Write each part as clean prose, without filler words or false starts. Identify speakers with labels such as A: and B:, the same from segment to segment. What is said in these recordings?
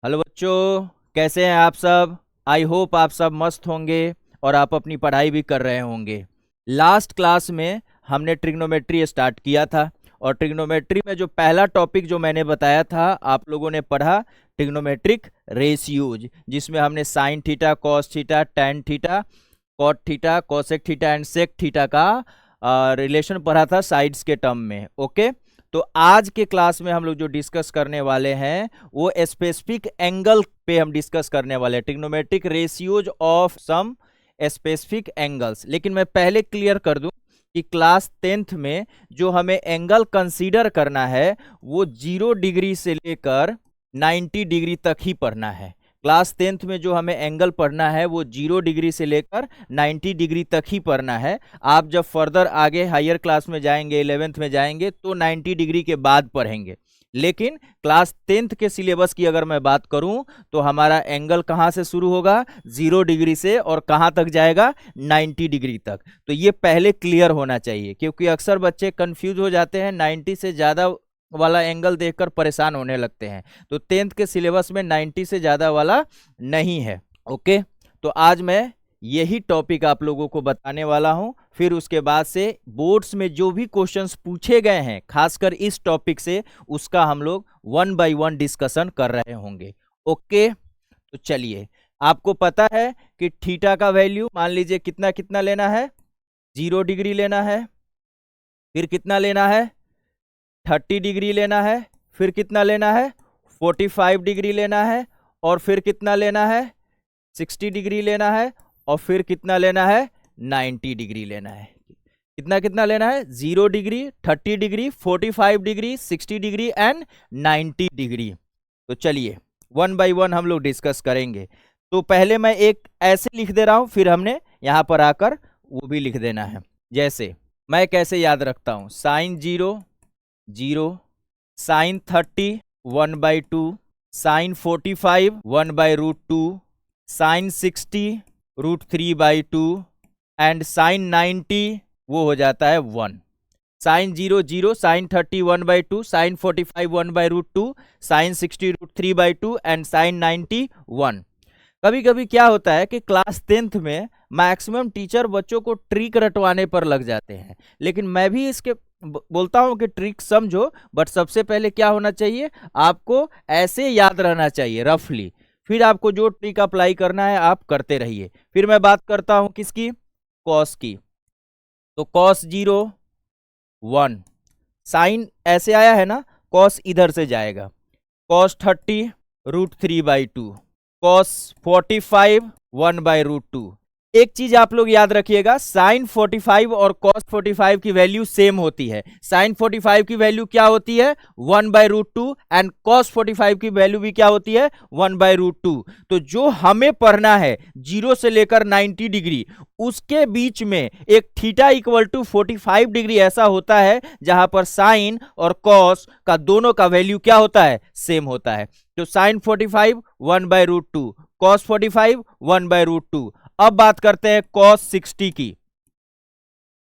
A: Hello बच्चों, कैसे हैं आप सब। आई होप आप सब मस्त होंगे और आप अपनी पढ़ाई भी कर रहे होंगे। लास्ट क्लास में हमने ट्रिग्नोमेट्री स्टार्ट किया था और ट्रिग्नोमेट्री में जो पहला टॉपिक जो मैंने बताया था आप लोगों ने पढ़ा ट्रिग्नोमेट्रिक रेशियोज, जिसमें हमने sine theta, cos theta, tan theta, cot theta, cosec theta and sec theta का रिलेशन पढ़ा था साइड्स के टर्म में। ओके, तो आज के क्लास में हम लोग जो डिस्कस करने वाले हैं वो स्पेसिफिक एंगल पे हम डिस्कस करने वाले हैं, trigonometric ratios of some specific angles. लेकिन मैं पहले क्लियर कर दूं कि क्लास 10th में जो हमें एंगल कंसीडर करना है वो 0 डिग्री से लेकर 90 डिग्री तक ही पढ़ना है। क्लास 10th में जो हमें एंगल पढ़ना है वो 0 डिग्री से लेकर 90 डिग्री तक ही पढ़ना है। आप जब फर्दर आगे हायर क्लास में जाएंगे, 11th में जाएंगे तो 90 डिग्री के बाद पढ़ेंगे। लेकिन क्लास 10th के सिलेबस की अगर मैं बात करूं तो हमारा एंगल कहां से शुरू होगा, 0 डिग्री से, और कहां तक जाएगा, 90 डिग्री तक। तो ये पहले क्लियर होना चाहिए, क्योंकि अक्सर बच्चे कंफ्यूज हो जाते हैं, 90 से ज्यादा वाला एंगल देखकर परेशान होने लगते हैं। तो 10th के सिलेबस में 90 से ज्यादा वाला नहीं है। ओके, तो आज मैं यही टॉपिक आप लोगों को बताने वाला हूं। फिर उसके बाद से बोर्ड्स में जो भी क्वेश्चंस पूछे गए हैं खासकर इस टॉपिक से, उसका हम लोग 1 बाय 1 डिस्कशन कर रहे होंगे। ओके, तो चलिए, आपको पता है कि थीटा का वैल्यू मान लीजिए कितना कितना लेना है, 0 डिग्री लेना है, फिर कितना लेना है, 30 डिग्री लेना है, फिर कितना लेना है, 45 डिग्री लेना है, और फिर कितना लेना है, 60 डिग्री लेना है, और फिर कितना लेना है, 90 डिग्री लेना है। कितना कितना लेना है, 0 degree, 30 degree, 45 degree, 60 degree and 90 degree. तो चलिए 1 बाय 1 हम लोग डिस्कस करेंगे। तो पहले मैं एक ऐसे लिख दे रहा हूं, फिर हमने यहां पर आकर वो भी लिख देना है। जैसे मैं कैसे याद रखता हूं, sine 0 0, sine 30 1 by 2, sine 45 1 by √2, sine 60 √3 by 2 and sine 90 वो हो जाता है 1। Sine 0 0, sine 30 1 by 2, sine 45 1 by √2, sine 60 √3 by 2 and sine 90 1। कभी कभी क्या होता है कि क्लास 10th में मैक्सिमम टीचर बच्चों को ट्रिक रटवाने पर लग जाते हैं, लेकिन मैं भी इसके बोलता हूं कि ट्रिक समझो, बट सबसे पहले क्या होना चाहिए, आपको ऐसे याद रहना चाहिए रफली, फिर आपको जो ट्रिक अप्लाई करना है आप करते रहिए। फिर मैं बात करता हूं किसकी, कॉस की। तो कॉस 0 1, साइन ऐसे आया है ना, कॉस इधर से जाएगा, कॉस 30 √3 बाई 2, कॉस 45 1 बाई √2। एक चीज आप लोग याद रखिएगा, साइन 45 और कॉस 45 की वैल्यू सेम होती है। साइन 45 की वैल्यू क्या होती है, 1 बाई √2, एंड कॉस 45 की वैल्यू भी क्या होती है, 1 बाई √2। तो जो हमें पढ़ना है 0 से लेकर 90 डिग्री, उसके बीच में एक थीटा इक्वल टू 45 डिग्री ऐसा होता है जहां पर साइन और कॉस का दोनों का वैल्यू क्या होता है, सेम होता है। तो साइन 45 1 बाई √2, कॉस 45 1 बाई √2। अब बात करते हैं कॉस 60 की।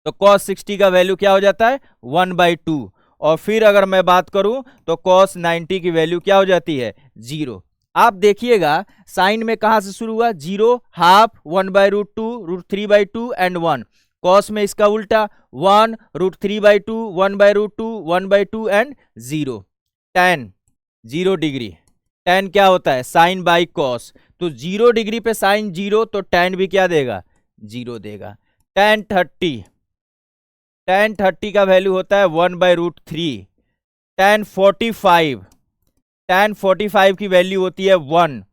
A: तो कॉस 60 का वैल्यू क्या हो जाता है, 1 बाई 2। और फिर अगर मैं बात करूं तो कॉस 90 की वैल्यू क्या हो जाती है, 0। आप देखिएगा साइन में कहां से शुरू हुआ, 0, half, 1 by √2, √3 by 2 and 1। Cos में इसका उल्टा, 1, √3 by 2, 1 by √2, 1 by 2 and 0। tan 0 degree, tan क्या होता है, साइन बाई कॉस। तो 0 डिग्री पे साइन 0, तो tan भी क्या देगा, 0 देगा। tan 30 का वैल्यू होता है 1 बाई √3। tan 45 की वैल्यू होती है 1।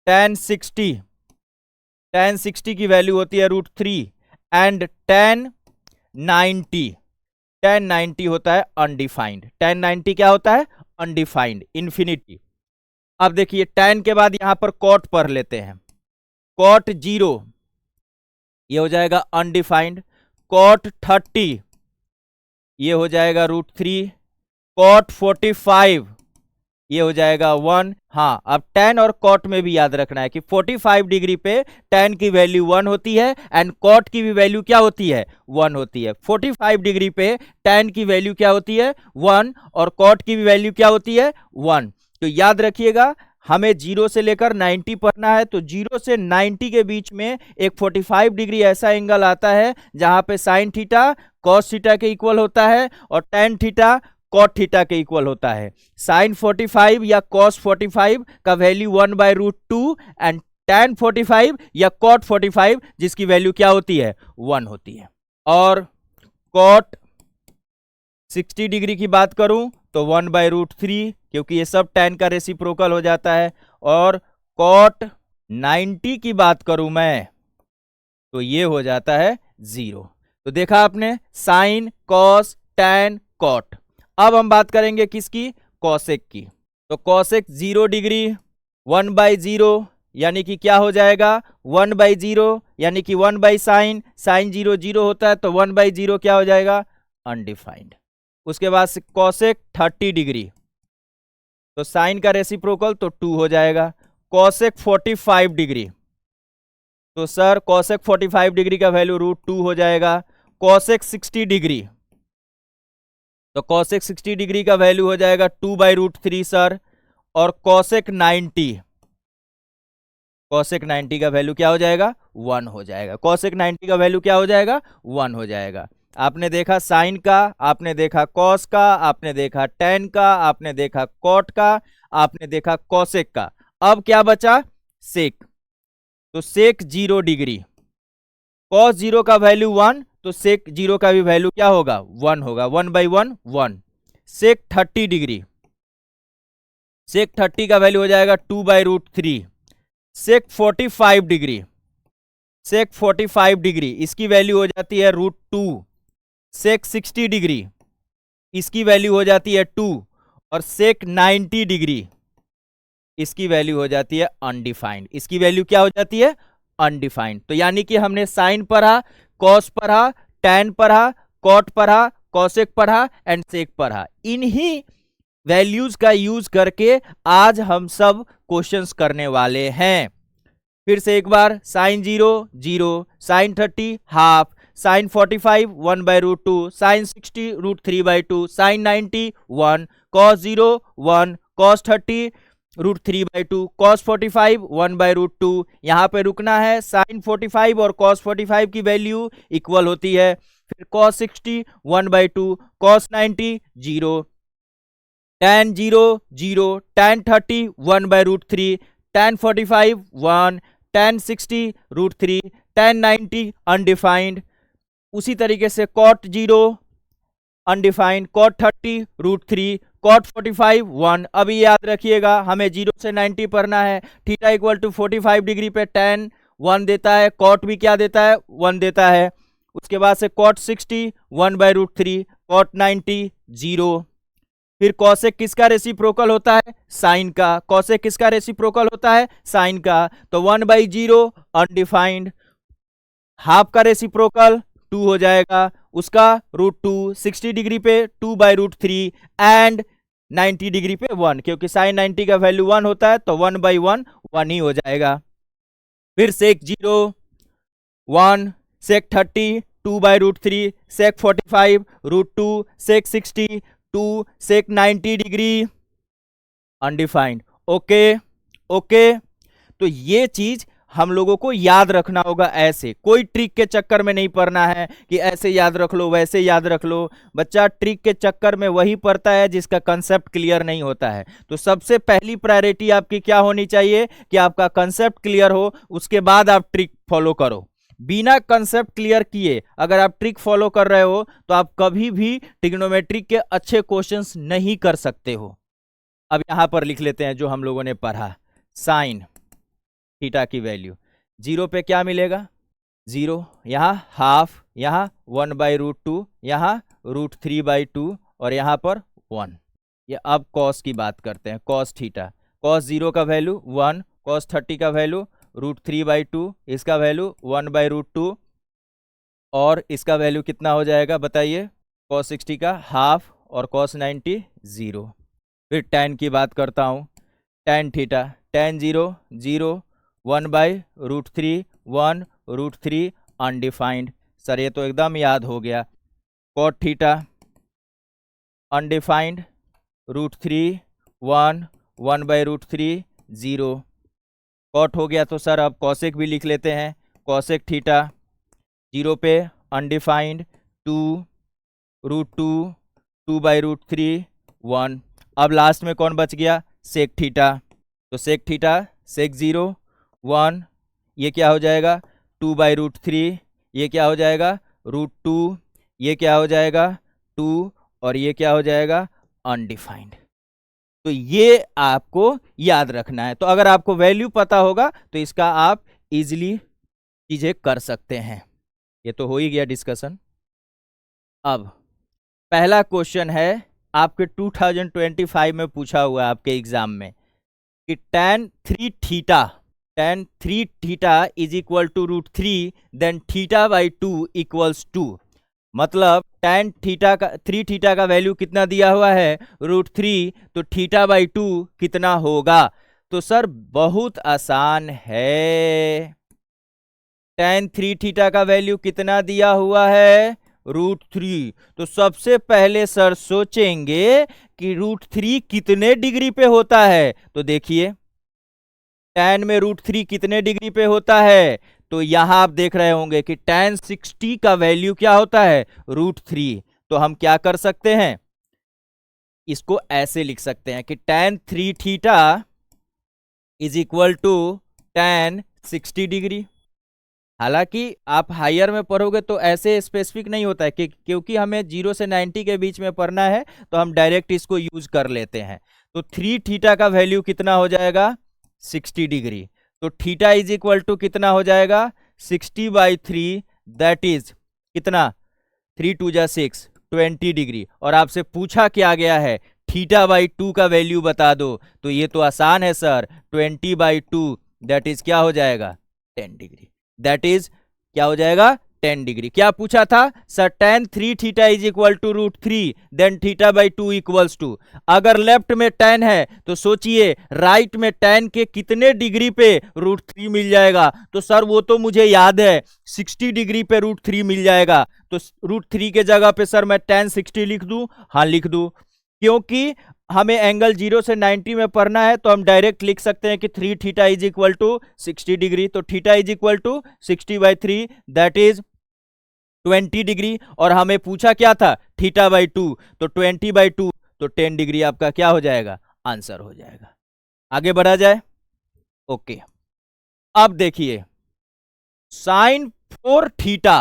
A: tan 60 की वैल्यू होती है √3 एंड tan 90 होता है अनडिफाइंड। tan 90 क्या होता है, अनडिफाइंड, इंफिनिटी। अब देखिए tan के बाद यहां पर कॉट पढ़ लेते हैं। कॉट 0 ये हो जाएगा अनडिफाइंड, कॉट 30 ये हो जाएगा √3, कॉट 45 ये हो जाएगा 1। हाँ, अब tan और कॉट में भी याद रखना है कि 45 डिग्री पे tan की वैल्यू 1 होती है एंड कॉट की भी वैल्यू क्या होती है, 1 होती है। 45 डिग्री पे tan की वैल्यू क्या होती है, 1, और कॉट की भी वैल्यू क्या होती है, 1। तो याद रखिएगा हमें 0 से लेकर 90 पढ़ना है, तो 0 से 90 के बीच में एक 45 डिग्री ऐसा एंगल आता है जहां पे साइन थीटा कॉस थीटा के इक्वल होता है और टेन थीटा कॉट थीटा के इक्वल होता है। साइन 45 या कॉस 45 का वैल्यू 1/√2 एंड tan 45 या cot 45 जिसकी वैल्यू क्या होती है 1 होती है। और cot 60 डिग्री की बात करूं तो 1/√3 क्योंकि ये सब tan का रेसिप्रोकल हो जाता है। और cot 90 की बात करूं मैं तो ये हो जाता है 0। तो देखा आपने साइन कॉस tan cot। अब हम बात करेंगे किसकी, कॉसेक की। तो कॉसेक 0 डिग्री 1/0 यानी कि क्या हो जाएगा 1/0 यानी कि 1/sin, साइन 0 0 होता है तो 1/0 क्या हो जाएगा अनडिफाइंड। उसके बाद कॉसेक 30 डिग्री तो साइन का रेसिप्रोकल तो 2 हो जाएगा। कॉसेक 45 डिग्री तो सर कॉसेक 45 डिग्री का वैल्यू √2 हो जाएगा। कॉसेक 60 डिग्री तो कॉसेक 60 डिग्री का वैल्यू हो जाएगा 2/√3 सर। और कॉसेक 90 का वैल्यू क्या हो जाएगा 1 हो जाएगा। कॉसेक 90 का वैल्यू क्या हो जाएगा 1 हो जाएगा। आपने देखा साइन का, आपने देखा कॉस का, आपने देखा टेन का, आपने देखा कॉट का, आपने देखा कॉसेक का। अब क्या बचा सेक। तो सेक 0 डिग्री कॉस 0 का वैल्यू 1 तो सेक 0 का भी वैल्यू क्या होगा 1 होगा। 1/1 1। सेक 30 डिग्री सेक 30 का वैल्यू हो जाएगा 2/√3। सेक 45 डिग्री सेक 45 डिग्री इसकी वैल्यू हो जाती है √2। सेक 60 डिग्री इसकी वैल्यू हो जाती है 2। और सेक 90 डिग्री इसकी वैल्यू हो जाती है अनडिफाइंड। इसकी वैल्यू क्या हो जाती है अनडिफाइंड। तो यानी कि हमने साइन पढ़ा, कॉस पढ़ा, टैन पढ़ा, कॉट पढ़ा, कॉसेक पढ़ा एंड सेक पढ़ा। इन्हीं वैल्यूज का यूज करके आज हम सब क्वेश्चंस करने वाले हैं। फिर से एक बार, sine 0 0, sine 30 half, sine 45 1/√2, sine 60 √3/2, sine 90 1, cos 0 1, cos 30 √3/2, cos 45 1/√2। यहां पे रुकना है, साइन 45 और कॉस 45 की वैल्यू इक्वल होती है। फिर cos 60 1/2, cos 90 0, tan 0 0, tan 30 1/√3, tan 45 1, tan 60 √3, tan 90 undefined. उसी तरीके से cot 0 अनडिफाइंड, cot 30 √3, cot 45 1। अभी याद रखिएगा हमें 0 से 90 पढ़ना है। थीटा इक्वल टू 45 डिग्री पे tan 1 देता है, cot भी क्या देता है 1 देता है। उसके बाद से cot 60 1/√3, cot 90 0। फिर कॉसेक किसका रेसिप्रोकल होता है साइन का। कॉसेक किसका रेसिप्रोकल होता है साइन का, तो 1/0 अनडिफाइंड। हाफ का रेसिप्रोकल 2 हो जाएगा, उसका √2। 60 डिग्री पे 2/√3 एंड 90 डिग्री पे 1, क्योंकि साइन 90 का वैल्यू 1 होता है तो 1/1 1 ही हो जाएगा। फिर सेक 0 1, सेक 30 2/√3, सेक 45 √2, सेक 60 2, सेक 90 डिग्री अनडिफाइंड। Okay okay. तो ये चीज हम लोगों को याद रखना होगा। ऐसे कोई ट्रिक के चक्कर में नहीं पढ़ना है कि ऐसे याद रख लो वैसे याद रख लो। बच्चा ट्रिक के चक्कर में वही पढ़ता है जिसका कंसेप्ट क्लियर नहीं होता है। तो सबसे पहली प्रायोरिटी आपकी क्या होनी चाहिए कि आपका कंसेप्ट क्लियर हो, उसके बाद आप ट्रिक फॉलो करो। बिना कंसेप्ट क्लियर किए अगर आप ट्रिक फॉलो कर रहे हो तो आप कभी भी ट्रिग्नोमेट्री के अच्छे क्वेश्चंस नहीं कर सकते हो। अब यहां पर लिख लेते हैं जो हम लोगों ने पढ़ा। साइन थीटा की वैल्यू 0 पे क्या मिलेगा 0, यहाँ हाफ, यहाँ 1/√2, यहाँ √3/2 और यहाँ पर 1। ये अब कॉस की बात करते हैं। कॉस थीटा, कॉस 0 का वैल्यू 1, कॉस 30 का वैल्यू √3/2, इसका वैल्यू 1/√2 और इसका वैल्यू कितना हो जाएगा बताइए। कॉस 60 का हाफ और कॉस 90 0। फिर tan की बात करता हूँ। tan theta, tan 0 0, 1/√3 1, √3 undefined. Sir ये तो एकदम याद हो गया। cot theta undefined, √3 1, 1/√3 0। कॉट हो गया तो सर अब कॉसेक भी लिख लेते हैं। कॉसेक थीटा 0 पे अनडिफाइंड 2 √2 2/√3 1। अब लास्ट में कौन बच गया? Sec theta. तो सेक थीटा सेक 0 1, ये क्या हो जाएगा? 2/√3, ये क्या हो जाएगा? √2, ये क्या हो जाएगा? 2, और ये क्या हो जाएगा? अनडिफाइंड। तो ये आपको याद रखना है। तो अगर आपको वैल्यू पता होगा तो इसका आप इजीली चीजें कर सकते हैं। ये तो हो ही गया डिस्कशन। अब पहला क्वेश्चन है आपके 2025 में पूछा हुआ है आपके एग्जाम में कि tan 3 theta is equal to √3 then θ/2 equals 2। मतलब tan 3 थीटा का वैल्यू कितना दिया हुआ है? √3, तो θ/2 कितना होगा? तो सर बहुत आसान है। tan 3 थीटा का वैल्यू कितना दिया हुआ है? √3। तो सबसे पहले सर सोचेंगे कि √3 कितने डिग्री पे होता है। तो देखिए tan में √3 कितने डिग्री पे होता है? तो यहां आप देख रहे होंगे कि tan 60 का वैल्यू क्या होता है? √3। तो हम क्या कर सकते हैं? इसको ऐसे लिख सकते हैं कि tan 3 theta is equal to tan 60 degree. हालांकि आप हायर में पढ़ोगे तो ऐसे स्पेसिफिक नहीं होता है कि क्योंकि हमें 0 से 90 के बीच में पढ़ना है तो हम डायरेक्ट इसको यूज कर लेते हैं। तो 3 थीटा का वैल्यू कितना हो जाएगा? 60 डिग्री। तो थीटा इज इक्वल टू कितना हो जाएगा? 60/3, दैट इज कितना? 3 2 जा 6, 20 डिग्री। और आपसे पूछा क्या गया है? θ/2 का वैल्यू बता दो। तो ये तो आसान है सर, 20/2 दैट इज क्या हो जाएगा? 10 डिग्री। दैट इज क्या हो जाएगा? 10 डिग्री। क्या पूछा था sir? tan 3 theta is equal to √3 then θ/2 equals to. अगर लेफ्ट में tan है तो सोचिए राइट में tan के कितने डिग्री पे √3 मिल जाएगा? तो सर वो तो मुझे याद है, 60 डिग्री पे √3 मिल जाएगा। तो √3 के जगह पे सर मैं tan 60 लिख दूं? हाँ लिख दूं, क्योंकि हमें एंगल 0 से 90 में पढ़ना है। तो हम डायरेक्ट लिख सकते हैं कि 3 theta is equal to 60 degree. तो theta is equal to 60/3 that is 20 degree. और हमें पूछा क्या था? θ/2, तो 20/2 तो 10 डिग्री आपका क्या हो जाएगा? आंसर हो जाएगा। आगे बढ़ा जाए। ओके, अब देखिए sin 4 theta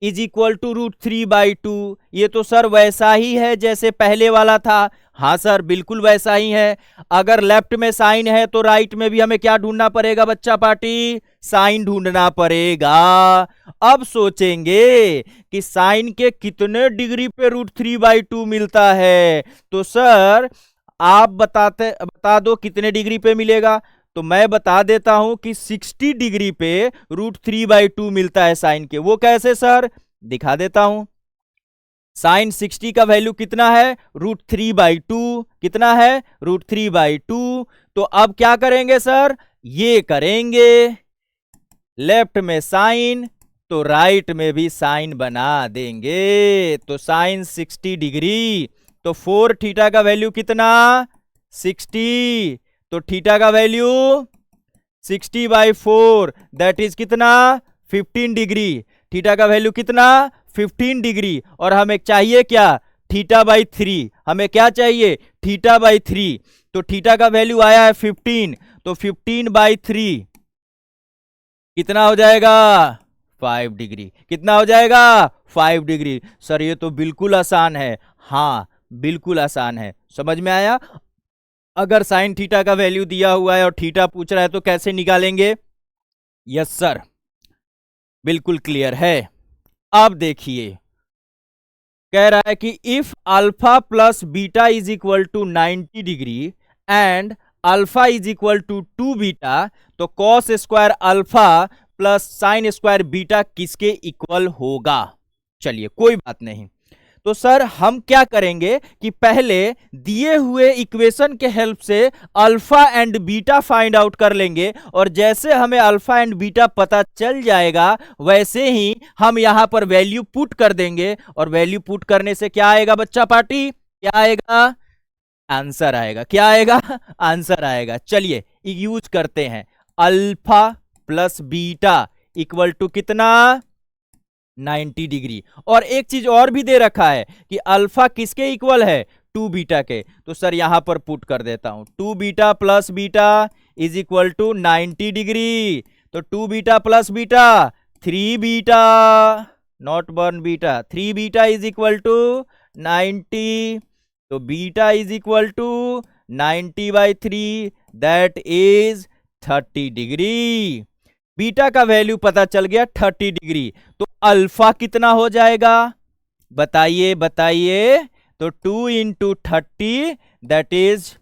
A: is equal to √3/2। ये तो सर वैसा ही है जैसे पहले वाला था। हाँ सर बिल्कुल वैसा ही है। अगर लेफ्ट में साइन है तो राइट में भी हमें क्या ढूंढना पड़ेगा बच्चा पार्टी? साइन ढूंढना पड़ेगा। अब सोचेंगे कि साइन के कितने डिग्री पे √3/2 मिलता है। तो सर आप बता दो कितने डिग्री पे मिलेगा। तो मैं बता देता हूं कि 60 डिग्री पे √3/2 मिलता है साइन के। वो कैसे सर? दिखा देता हूं। साइन 60 का वैल्यू कितना है? √3/2। कितना है? √3/2। तो अब क्या करेंगे सर? ये करेंगे, लेफ्ट में साइन तो राइट में भी साइन बना देंगे। तो साइन 60 डिग्री, तो 4 थीटा का वैल्यू कितना? 60। तो थीटा का वैल्यू 60/4 दैट इज कितना? 15 डिग्री। थीटा का वैल्यू कितना? 15 डिग्री। और हमें चाहिए क्या? θ/3। हमें क्या चाहिए? θ/3। तो थीटा का वैल्यू आया है 15, तो 15/3 कितना हो जाएगा? 5 डिग्री। कितना हो जाएगा? 5 डिग्री। सर ये तो बिल्कुल आसान है। हाँ बिल्कुल आसान है, समझ में आया? अगर साइन थीटा का वैल्यू दिया हुआ है और थीटा पूछ रहा है तो कैसे निकालेंगे? यस सर बिल्कुल क्लियर है। अब देखिए कह रहा है कि if alpha plus beta is equal to 90 degree and alpha is equal to 2 beta, तो cos square alpha plus sine square beta किसके इक्वल होगा? चलिए कोई बात नहीं। तो सर हम क्या करेंगे कि पहले दिए हुए इक्वेशन के हेल्प से alpha and beta find out कर लेंगे, और जैसे हमें अल्फा एंड बीटा पता चल जाएगा वैसे ही हम यहां पर वैल्यू पुट कर देंगे। और वैल्यू पुट करने से क्या आएगा बच्चा पार्टी? क्या आएगा? आंसर आएगा। क्या आएगा? आंसर आएगा। चलिए यूज करते हैं। Alpha plus beta equal to कितना? 90 डिग्री। और एक चीज और भी दे रखा है कि अल्फा किसके इक्वल है? 2 बीटा के। तो सर यहां पर पुट कर देता हूं, 2 beta plus beta is equal to 90 degree. तो 2 beta plus beta 3 beta, not 1 beta, 3 beta is equal to 90। तो beta is equal to 90/3 that is 30 degree. Beta का वैल्यू पता चल गया 30 डिग्री। तो अल्फा कितना हो जाएगा? बताइए बताइए। तो 2 इंटू 30 दैट इज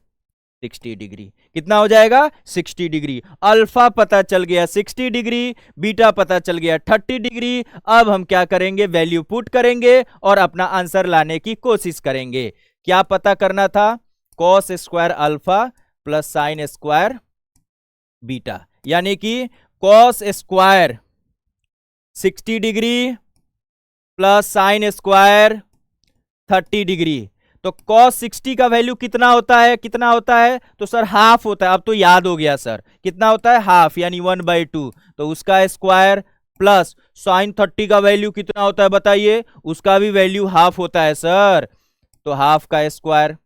A: 60 डिग्री। कितना हो जाएगा? 60 डिग्री। अल्फा पता चल गया 60 डिग्री, बीटा पता चल गया 30 डिग्री। अब हम क्या करेंगे? वैल्यू पुट करेंगे और अपना आंसर लाने की कोशिश करेंगे। क्या पता करना था? Cos square alpha plus sine square beta, यानी कि cos square 60 degree plus sine square 30 degree. तो कॉस 60 का वैल्यू कितना होता है? कितना होता है? तो सर हाफ होता है। अब तो याद हो गया सर, कितना होता है? हाफ, यानी 1/2। तो उसका स्क्वायर प्लस साइन 30 का वैल्यू कितना होता है बताइए? उसका भी वैल्यू हाफ होता है सर। तो हाफ का स्क्वायर,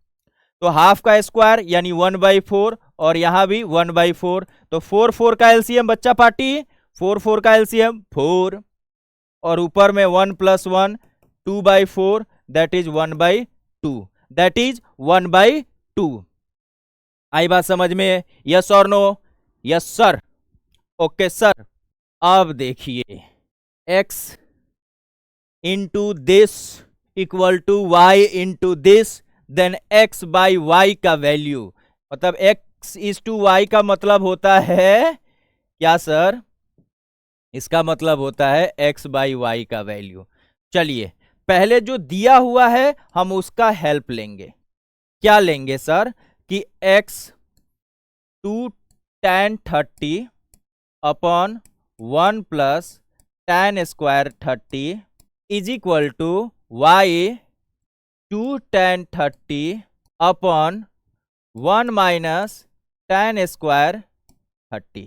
A: तो हाफ का स्क्वायर यानी 1/4, और यहां भी 1/4। तो 4 का एलसीएम बच्चा पार्टी, 4 का एलसीएम 4, और ऊपर में 1 + 1 2/4 दैट इज 1/2, दैट इज 1/2। आई बात समझ में? यस और no? Yes sir. Okay sir. अब देखिए x into this equal to y into this, then x/y का वैल्यू, मतलब x/y का मतलब होता है क्या सर? इसका मतलब होता है x/y का वैल्यू। चलिए पहले जो दिया हुआ है हम उसका हेल्प लेंगे। क्या लेंगे सर? कि x 2 tan 30 upon 1 + tan square 30 is equal to y 2 tan 30 upon 1 - tan square 30।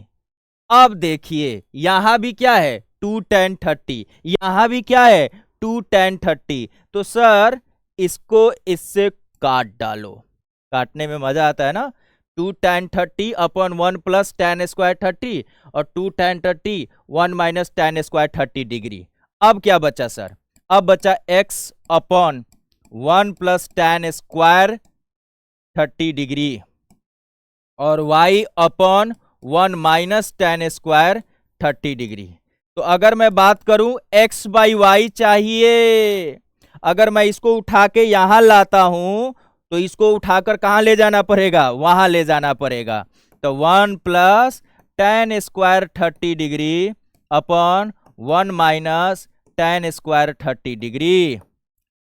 A: अब देखिए यहां भी क्या है? 2 tan 30, यहां भी क्या है? 2 tan 30। तो सर इसको इससे काट डालो, काटने में मजा आता है ना। 2 tan 30 अपॉन 1 + tan स्क्वायर 30 और 2 tan 30 1 - tan स्क्वायर 30 डिग्री। अब क्या बचा सर? अब बचा x upon 1 + tan square 30 degree और y upon 1 - tan square 30 degree. तो अगर मैं बात करूं x/y चाहिए, अगर मैं इसको उठा के यहां लाता हूं तो इसको उठाकर कहां ले जाना पड़ेगा? वहां ले जाना पड़ेगा। तो 1 + tan square 30 degree upon 1 - tan square 30 degree.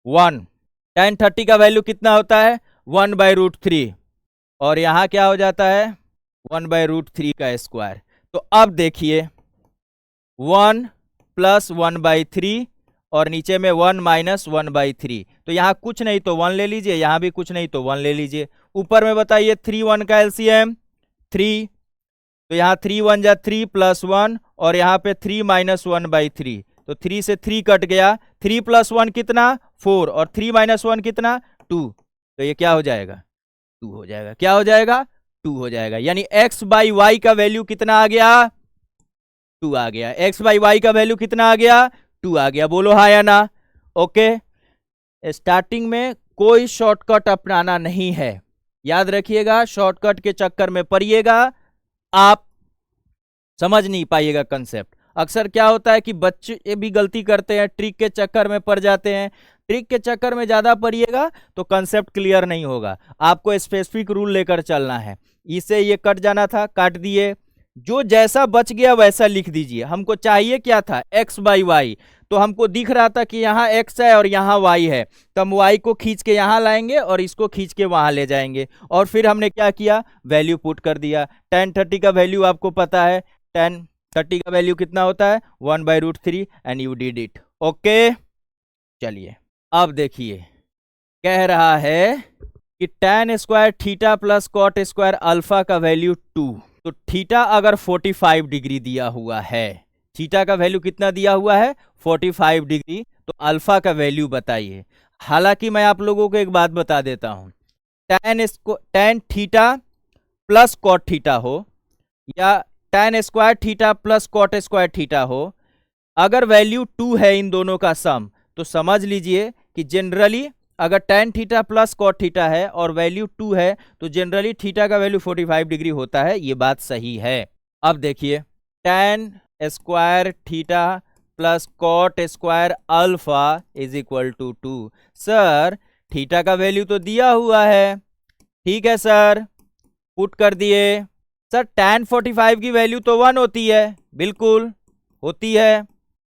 A: 1 tan 30 का वैल्यू कितना होता है? 1/√3, और यहां क्या हो जाता है? 1/√3 का स्क्वायर। तो अब देखिए 1 + 1/3 और नीचे में 1 - 1/3। तो यहां कुछ नहीं तो 1 ले लीजिए, यहां भी कुछ नहीं तो 1 ले लीजिए। ऊपर में बताइए 3 1 का एलसीएम 3। तो यहां 3 1 जा 3 + 1, और यहां पे 3 - 1/3। तो 3 से 3 कट गया। 3 + 1 कितना? 4, और 3 - 1 कितना? 2। तो ये क्या हो जाएगा? 2 हो जाएगा। क्या हो जाएगा? 2 हो जाएगा। यानी x/y का वैल्यू कितना आ गया? 2 आ गया। x/y का वैल्यू कितना आ गया? 2 आ गया। बोलो हाँ या ना? ओके। स्टार्टिंग में कोई शॉर्टकट अपनाना नहीं है, याद रखिएगा। शॉर्टकट के चक्कर में पड़िएगा आप समझ नहीं पाइएगा कंसेप्ट। अक्सर क्या होता है कि बच्चे भी गलती करते हैं, ट्रिक के चक्कर में पड़ जाते हैं। ट्रिक के चक्कर में ज्यादा पड़िएगा तो कंसेप्ट क्लियर नहीं होगा। आपको स्पेसिफिक रूल लेकर चलना है। इसे ये कट जाना था, काट दिए। जो जैसा बच गया वैसा लिख दीजिए। हमको चाहिए क्या था? x/y। तो हमको दिख रहा था कि यहाँ x है और यहाँ y है, तो हम y को खींच के यहाँ लाएंगे और इसको खींच के वहां ले जाएंगे। और फिर हमने क्या किया? वैल्यू पुट कर दिया। tan 30 का वैल्यू आपको पता है। tan 30 का वैल्यू कितना होता है? 1/√3, and you did it. Okay. चलिए अब देखिए, कह रहा है कि कि tan square theta plus cot square alpha का वैल्यू 2। तो थीटा अगर 45 डिग्री दिया हुआ है, थीटा का वैल्यू कितना दिया हुआ है 45 डिग्री, तो अल्फा का वैल्यू बताइए। हालांकि मैं आप लोगों को एक बात बता देता हूं, tan theta plus cot theta हो या tan square theta plus cot square theta हो, अगर वैल्यू 2 है इन दोनों का सम, तो समझ लीजिए कि जनरली अगर tan theta plus cot theta है और वैल्यू 2 है तो जनरली थीटा का वैल्यू 45 डिग्री होता है। ये बात सही है। अब देखिए tan square theta plus cot square alpha is equal to 2। Sir theta का वैल्यू तो दिया हुआ है, ठीक है सर, पुट कर दिए। सर tan 45 की वैल्यू तो 1 होती है, बिल्कुल होती है।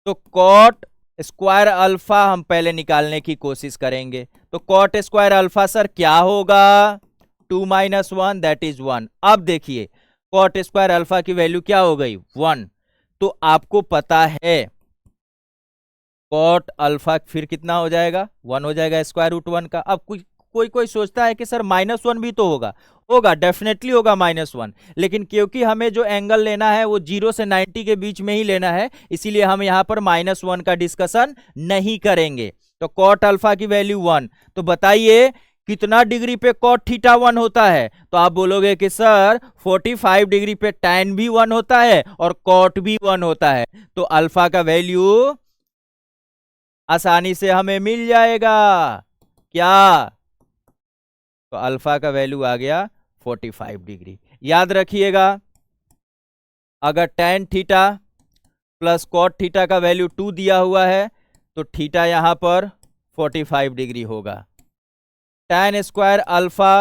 A: तो कॉट स्क्वायर अल्फा हम पहले निकालने की कोशिश करेंगे। तो कॉट स्क्वायर अल्फा सर क्या होगा 2 माइनस 1 दैट इज 1। अब देखिए कॉट स्क्वायर अल्फा की वैल्यू क्या हो गई 1। तो आपको पता है कॉट अल्फा फिर कितना हो जाएगा 1 हो जाएगा स्क्वायर रूट 1 का। अब कोई सोचता है कि सर -1 भी तो होगा डेफिनेटली होगा -1, लेकिन क्योंकि हमें जो एंगल लेना है वो 0 से 90 के बीच में ही लेना है, इसीलिए हम यहां पर -1 का डिस्कशन नहीं करेंगे। तो कॉट अल्फा की वैल्यू 1। तो बताइए कितना डिग्री पे कॉट थीटा 1 होता है? तो आप बोलोगे कि सर 45 डिग्री पे tan भी 1 होता है और कॉट भी 1 होता है। तो अल्फा का वैल्यू आसानी से हमें मिल जाएगा क्या? तो अल्फा का वैल्यू आ गया 45 डिग्री। याद रखिएगा अगर tan theta plus cot theta का वैल्यू 2 दिया हुआ है तो थीटा यहां पर 45 डिग्री होगा। tan square alpha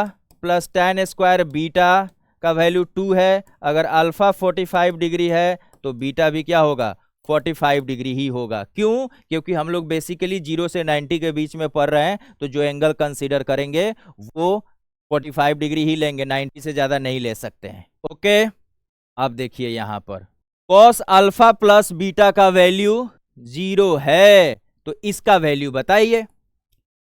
A: plus tan square beta का वैल्यू 2 है, अगर अल्फा 45 डिग्री है तो बीटा भी क्या होगा 45 डिग्री ही होगा। क्यों? क्योंकि हम लोग बेसिकली 0 से 90 के बीच में पढ़ रहे हैं, तो जो एंगल कंसीडर करेंगे वो 45 डिग्री ही लेंगे, 90 से ज्यादा नहीं ले सकते हैं। ओके, अब देखिए यहां पर cos अल्फा प्लस बीटा का वैल्यू 0 है, तो इसका वैल्यू बताइए।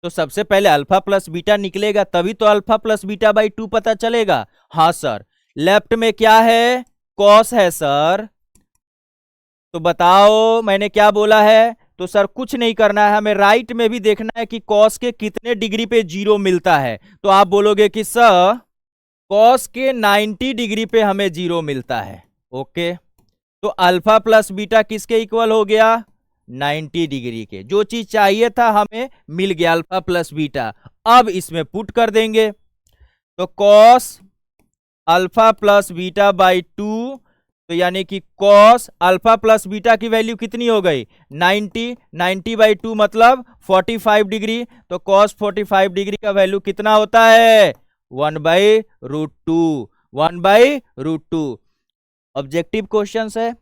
A: तो सबसे पहले अल्फा प्लस बीटा निकलेगा तभी तो अल्फा प्लस बीटा बाई 2 पता चलेगा। हाँ सर, लेफ्ट में क्या है cos है सर, तो बताओ मैंने क्या बोला है? तो सर कुछ नहीं करना है, हमें राइट में भी देखना है कि कॉस के कितने डिग्री पे 0 मिलता है। तो आप बोलोगे कि सर कॉस के 90 डिग्री पे हमें 0 मिलता है। ओके, तो अल्फा प्लस बीटा किसके इक्वल हो गया 90 डिग्री के। जो चीज चाहिए था हमें मिल गया अल्फा प्लस बीटा। अब इसमें पुट कर देंगे तो cos alpha plus beta by 2, तो यानी कि cos अल्फा प्लस बीटा की वैल्यू कितनी हो गई 90 बाई 2 मतलब 45 डिग्री। तो cos 45 डिग्री का वैल्यू कितना होता है 1/√2। 1/√2 ऑब्जेक्टिव क्वेश्चन है,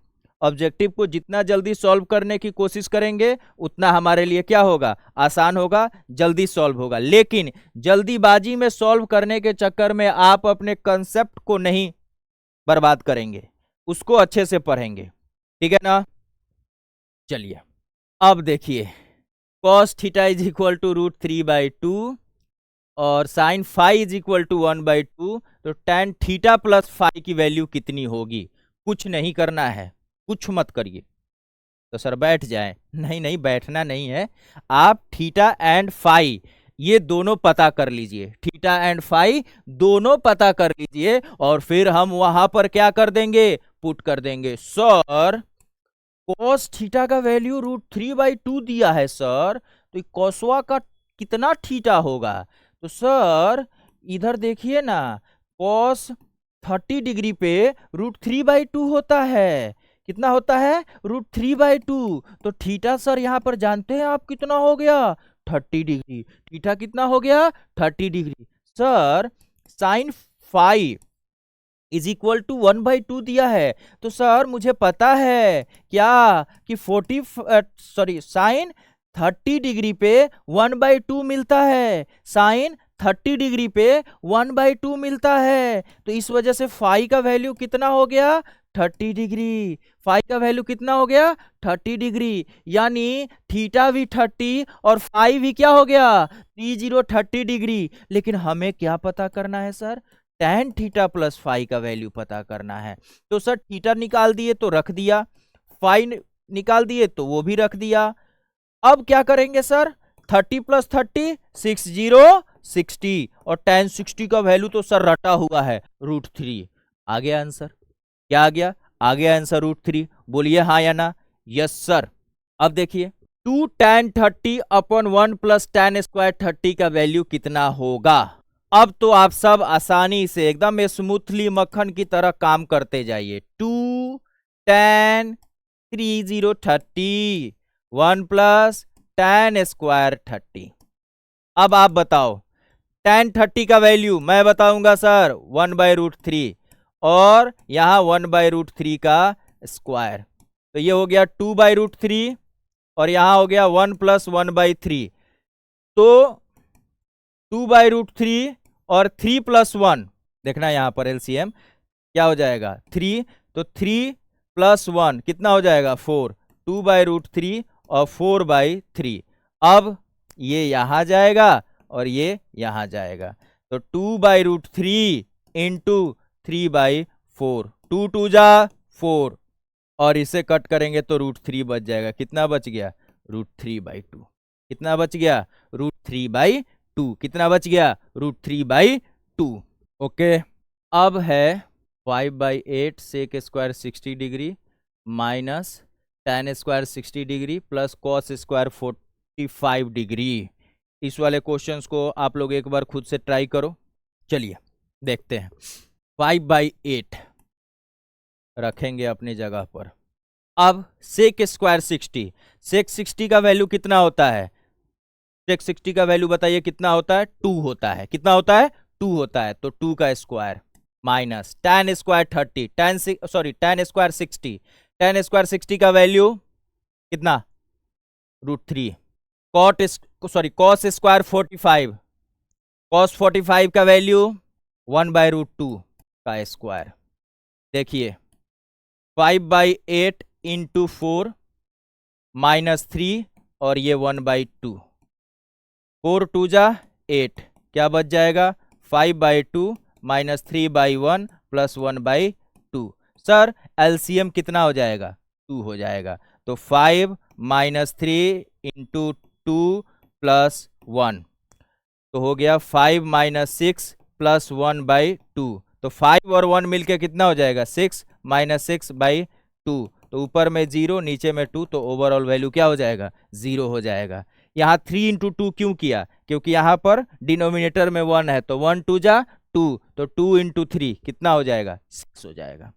A: ऑब्जेक्टिव को जितना जल्दी सॉल्व करने की कोशिश करेंगे उतना हमारे लिए क्या होगा आसान होगा, जल्दी सॉल्व होगा। लेकिन जल्दीबाजी में सॉल्व करने के चक्कर में आप अपने कंसेप्ट को नहीं बर्बाद करेंगे, उसको अच्छे से पढ़ेंगे, ठीक है ना। चलिए अब देखिए cos theta is equal to √3/2 और sin phi is equal to 1/2। तो tan थीटा प्लस फाई की वैल्यू कितनी होगी? कुछ नहीं करना है, कुछ मत करिए। तो सर बैठ जाए, नहीं बैठना नहीं है, आप थीटा एंड फाई ये दोनों पता कर लीजिए, थीटा एंड फाई दोनों पता कर लीजिए और फिर हम वहां पर क्या कर देंगे पुट कर देंगे। सर cos थीटा का वैल्यू √3/2 दिया है सर, तो कॉसवा का कितना थीटा होगा? तो सर इधर देखिए ना cos 30 डिग्री पे √3/2 होता है। कितना होता है √3/2। तो थीटा सर यहाँ पर जानते हैं आप कितना हो गया 30 डिग्री। थीटा कितना हो गया 30 degree. Sir sin phi is equal to 1/2 दिया है, तो सर मुझे पता है क्या कि sin 30 डिग्री पे 1/2 मिलता है। sin 30 डिग्री पे 1/2 मिलता है, तो इस वजह से फाई का वैल्यू कितना हो गया 30 डिग्री। फाई का वैल्यू कितना हो गया 30 डिग्री, यानी थीटा भी 30 और फाई भी क्या हो गया 30 डिग्री। लेकिन हमें क्या पता करना है sir, tan theta plus phi का वैल्यू पता करना है। तो सर थीटा निकाल दिए तो रख दिया, फाई निकाल दिए तो वो भी रख दिया। अब क्या करेंगे सर, 30 + 30 60 और tan 60 का वैल्यू तो सर रटा हुआ है √3। आ गया आंसर, क्या आ गया, आ गया आंसर √3। बोलिए हाँ या ना। Yes sir. अब देखिए 2 tan 30 अपॉन 1 + tan स्क्वायर 30 का वैल्यू कितना होगा। अब तो आप सब आसानी से एकदम स्मूथली मक्खन की तरह काम करते जाइए। 2 tan 30 1 + tan स्क्वायर 30। अब आप बताओ tan 30 का वैल्यू मैं बताऊंगा सर 1/√3 और यहां 1/√3 का स्क्वायर, तो ये हो गया 2/√3 और यहां हो गया 1 + 1/3, तो 2/√3 और 3 + 1 देखना यहां पर एलसीएम क्या हो जाएगा 3, तो 3 + 1 कितना हो जाएगा 4, 2/√3 और 4/3। अब ये यहां जाएगा और ये यहां जाएगा, तो 2/√3 इंटू 3/4, 2 2 जा 4 और इसे कट करेंगे तो √3 बच जाएगा। कितना बच गया √3/2। कितना बच गया √3/2। कितना बच गया √3/2। ओके। अब है 5/8 sec square 60 degree minus tan square 60 degree plus cos square 45 degree. इस वाले क्वेश्चंस को आप लोग एक बार खुद से ट्राई करो। चलिए देखते हैं। 5/8 रखेंगे अपनी जगह पर। अब सेक स्क्वायर 60, सेक 60 का वैल्यू कितना होता है, सेक 60 का वैल्यू बताइए कितना होता है 2 होता है। कितना होता है 2 होता है, तो 2 का square minus tan square 30, tan square 60, tan square 60 का वैल्यू कितना √3, cos स्क्वायर 45, cos 45 का वैल्यू 1/√2 का स्क्वायर। देखिए 5/8 इंटू 4 -3 और ये 1/2, 4 2 जा 8, क्या बच जाएगा 5/2 -3/1 + 1/2। सर एलसीएम कितना हो जाएगा 2 हो जाएगा, तो 5 - 3 इंटू 2 + 1, तो हो गया 5 - 6 + 1/2, तो 5 और 1 मिलके कितना हो जाएगा 6 - 6/2, तो ऊपर में 0 नीचे में 2, तो ओवरऑल वैल्यू क्या हो जाएगा 0 हो जाएगा। यहाँ 3 × 2 क्यों किया, क्योंकि यहाँ पर डिनोमिनेटर में 1 है, तो 1 2 जा 2, तो 2 × 3 कितना हो जाएगा 6 हो जाएगा।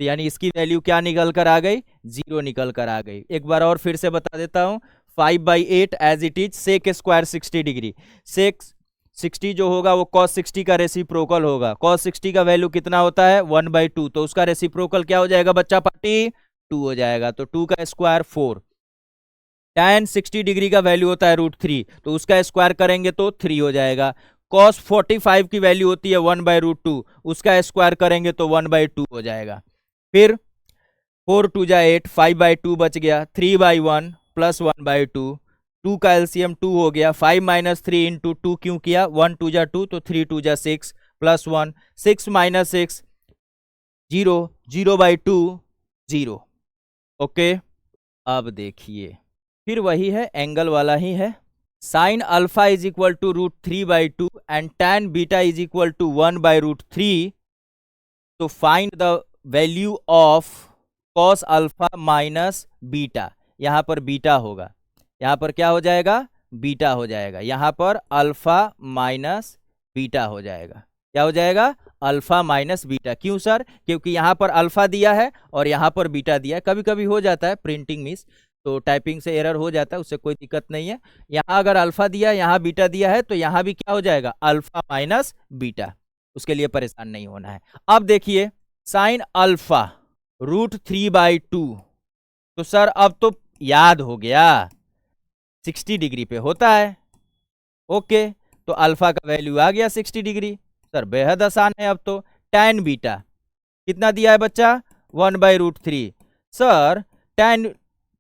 A: तो यानी इसकी वैल्यू क्या निकल कर आ गई 0 निकल कर आ गई। एक बार और फिर से बता देता हूँ, 5/8 as it is sec square 60 degree, sec 60 जो होगा वो cos 60 का रेसिप्रोकल होगा। cos 60 का वैल्यू कितना होता है 1/2, तो उसका रेसिप्रोकल क्या हो जाएगा बच्चा पार्टी 2 हो जाएगा, तो 2 का स्क्वायर 4। tan 60 डिग्री का वैल्यू होता है √3, तो उसका स्क्वायर करेंगे तो 3 हो जाएगा। cos 45 की वैल्यू होती है 1/√2, उसका स्क्वायर करेंगे तो 1/2 हो जाएगा। फिर 4 2 जा 8, 5/2 बच गया, 3/1 + 1/2, 2 का एलसीएम 2 हो गया। 5 - 3 इंटू 2 क्यों किया, 1 2 जा 2, तो 3 2 जा 6 + 1, 6 - 6 0, 0/2 0। ओके। अब देखिए फिर वही है, एंगल वाला ही है। sin alpha is equal to √3/2 and tan beta is equal to 1/√3, तो find the value of cos alpha minus beta. यहां पर बीटा होगा, यहां पर क्या हो जाएगा बीटा हो जाएगा, यहां पर अल्फा माइनस बीटा हो जाएगा। क्या हो जाएगा अल्फा माइनस बीटा। क्यों सर, क्योंकि यहां पर अल्फा दिया है और यहां पर बीटा दिया है। कभी कभी हो जाता है प्रिंटिंग मिस, तो टाइपिंग से एरर हो जाता है, उससे कोई दिक्कत नहीं है। यहाँ अगर अल्फा दिया यहाँ बीटा दिया है, तो यहाँ भी क्या हो जाएगा अल्फा माइनस बीटा, उसके लिए परेशान नहीं होना है। अब देखिए साइन अल्फा √3/2, तो सर अब तो याद हो गया 60 डिग्री पे होता है। ओके, तो अल्फा का वैल्यू आ गया 60 डिग्री। सर बेहद आसान है। अब तो tan बीटा कितना दिया है बच्चा, 1/√3। सर tan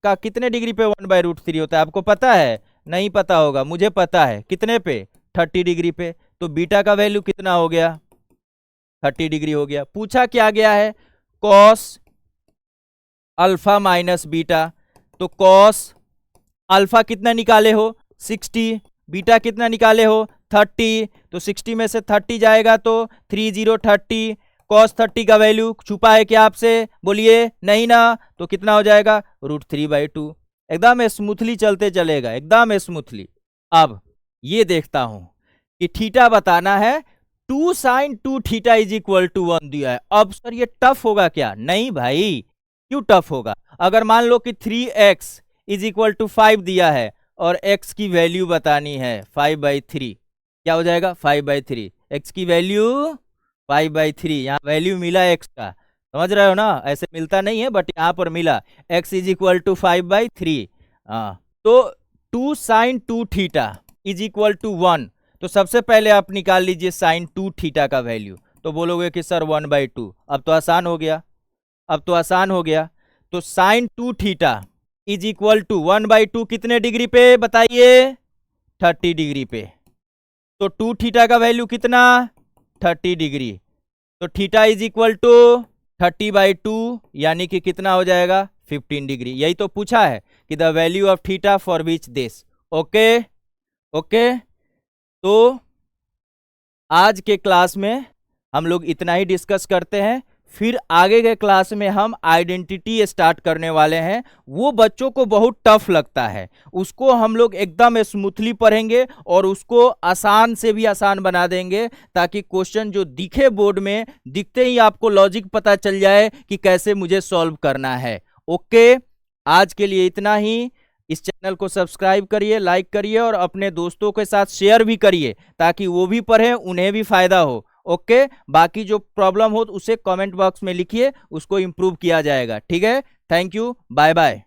A: का कितने डिग्री पे 1/√3 होता है आपको पता है? नहीं पता होगा, मुझे पता है। कितने पे? 30 डिग्री पे। तो बीटा का वैल्यू कितना हो गया? 30 डिग्री हो गया। पूछा क्या गया है? Cos alpha minus beta. तो कॉस अल्फा कितना निकाले हो? 60। बीटा कितना निकाले हो? 30। तो 60 में से 30 जाएगा तो 30 कॉस 30 का वैल्यू छुपा है क्या आपसे? बोलिए नहीं ना। तो कितना हो जाएगा? √3/2। एकदम स्मूथली चलते चलेगा, एकदम स्मूथली। अब ये देखता हूं कि थीटा बताना है। 2 sin 2 theta is equal to 1 दिया है। अब सर ये टफ होगा क्या? नहीं भाई, क्यों टफ होगा? अगर मान लो कि 3x इज इक्वल टू 5 दिया है और x की वैल्यू बतानी है 5/3, क्या हो जाएगा? 5/3। x की वैल्यू 5/3, यहाँ वैल्यू मिला x का, समझ रहे हो ना? ऐसे मिलता नहीं है बट यहाँ पर मिला। x is equal to 5/3। हाँ, तो 2 sin 2 theta is equal to 1। तो सबसे पहले आप निकाल लीजिए sin 2 थीटा का वैल्यू। तो बोलोगे कि सर 1/2। अब तो आसान हो गया, अब तो आसान हो गया। तो sin 2 theta is equal to 1/2 कितने डिग्री पे बताइए? 30 डिग्री पे। तो 2 थीटा का वैल्यू कितना? 30 डिग्री। तो थीटा इज इक्वल टू 30/2 यानी कि कितना हो जाएगा? 15 डिग्री। यही तो पूछा है कि the value of theta for which this. Okay okay. तो आज के क्लास में हम लोग इतना ही डिस्कस करते हैं। फिर आगे के क्लास में हम आइडेंटिटी स्टार्ट करने वाले हैं। वो बच्चों को बहुत टफ लगता है, उसको हम लोग एकदम स्मूथली पढ़ेंगे और उसको आसान से भी आसान बना देंगे, ताकि क्वेश्चन जो दिखे बोर्ड में, दिखते ही आपको लॉजिक पता चल जाए कि कैसे मुझे सॉल्व करना है। ओके, आज के लिए इतना ही। इस चैनल को सब्सक्राइब करिए, लाइक करिए और अपने दोस्तों के साथ शेयर भी करिए, ताकि वो भी पढ़ें, उन्हें भी फायदा हो। ओके, बाकी जो प्रॉब्लम हो तो उसे कमेंट बॉक्स में लिखिए, उसको इम्प्रूव किया जाएगा। ठीक है, थैंक यू, बाय बाय।